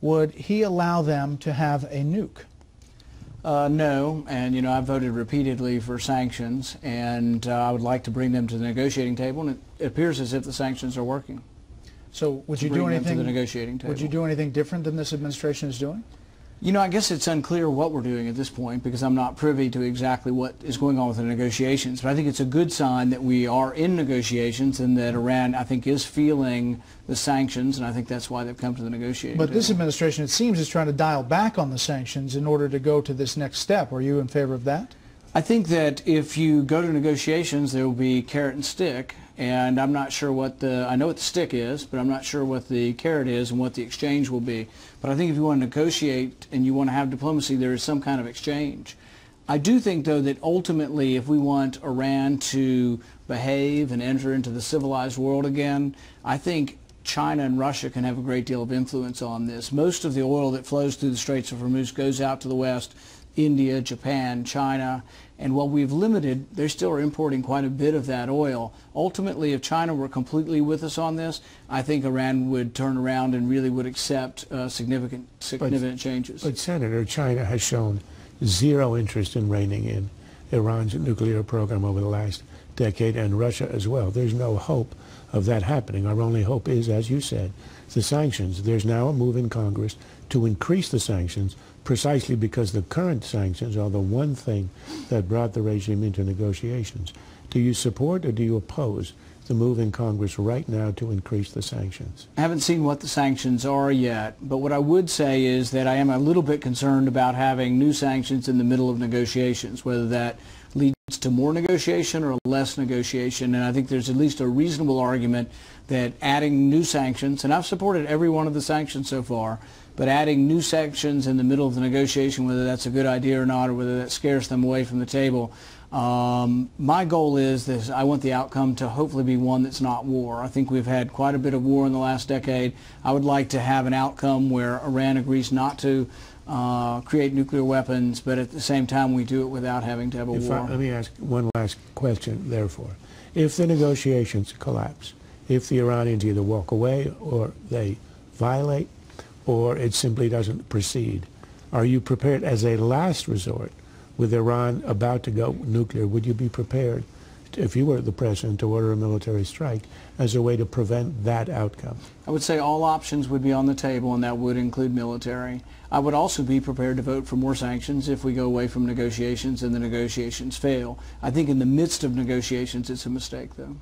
would he allow them to have a nuke? No, and I've voted repeatedly for sanctions, and I would like to bring them to the negotiating table, and it appears as if the sanctions are working. So would you do anything to the negotiating table. Would you do anything different than this administration is doing? I guess it's unclear what we're doing at this point because I'm not privy to exactly what is going on with the negotiations. But I think it's a good sign that we are in negotiations and that Iran, I think, is feeling the sanctions, and I think that's why they've come to the negotiating table. But this administration, it seems, is trying to dial back on the sanctions in order to go to this next step. Are you in favor of that? I think that if you go to negotiations, there will be carrot and stick, and I'm not sure what I know what the stick is, but I'm not sure what the carrot is and what the exchange will be. But I think if you want to negotiate and you want to have diplomacy, there is some kind of exchange. I do think, though, that ultimately if we want Iran to behave and enter into the civilized world again, I think China and Russia can have a great deal of influence on this. Most of the oil that flows through the Straits of Hormuz goes out to the West. India, Japan, China, and while we've limited, they still are importing quite a bit of that oil. Ultimately, if China were completely with us on this, I think Iran would turn around and really would accept significant changes. But Senator, China has shown zero interest in reining in Iran's nuclear program over the last decade, and Russia as well. There's no hope of that happening. Our only hope is, as you said, the sanctions. There's now a move in Congress to increase the sanctions precisely because the current sanctions are the one thing that brought the regime into negotiations. Do you support or do you oppose the move in Congress right now to increase the sanctions? I haven't seen what the sanctions are yet, but what I would say is that I am a little bit concerned about having new sanctions in the middle of negotiations, whether that leads to more negotiation or less negotiation. And I think there's at least a reasonable argument that adding new sanctions, and I've supported every one of the sanctions so far, but adding new sanctions in the middle of the negotiation, whether that's a good idea or not, or whether that scares them away from the table, my goal is this: I want the outcome to hopefully be one that's not war. I think we've had quite a bit of war in the last decade. I would like to have an outcome where Iran agrees not to create nuclear weapons, but at the same time we do it without having to have a war. Let me ask one last question, therefore. If the negotiations collapse, if the Iranians either walk away or they violate, or it simply doesn't proceed, are you prepared as a last resort, with Iran about to go nuclear, would you be prepared, if you were the president, to order a military strike as a way to prevent that outcome? I would say all options would be on the table, and that would include military. I would also be prepared to vote for more sanctions if we go away from negotiations and the negotiations fail. I think in the midst of negotiations it's a mistake, though.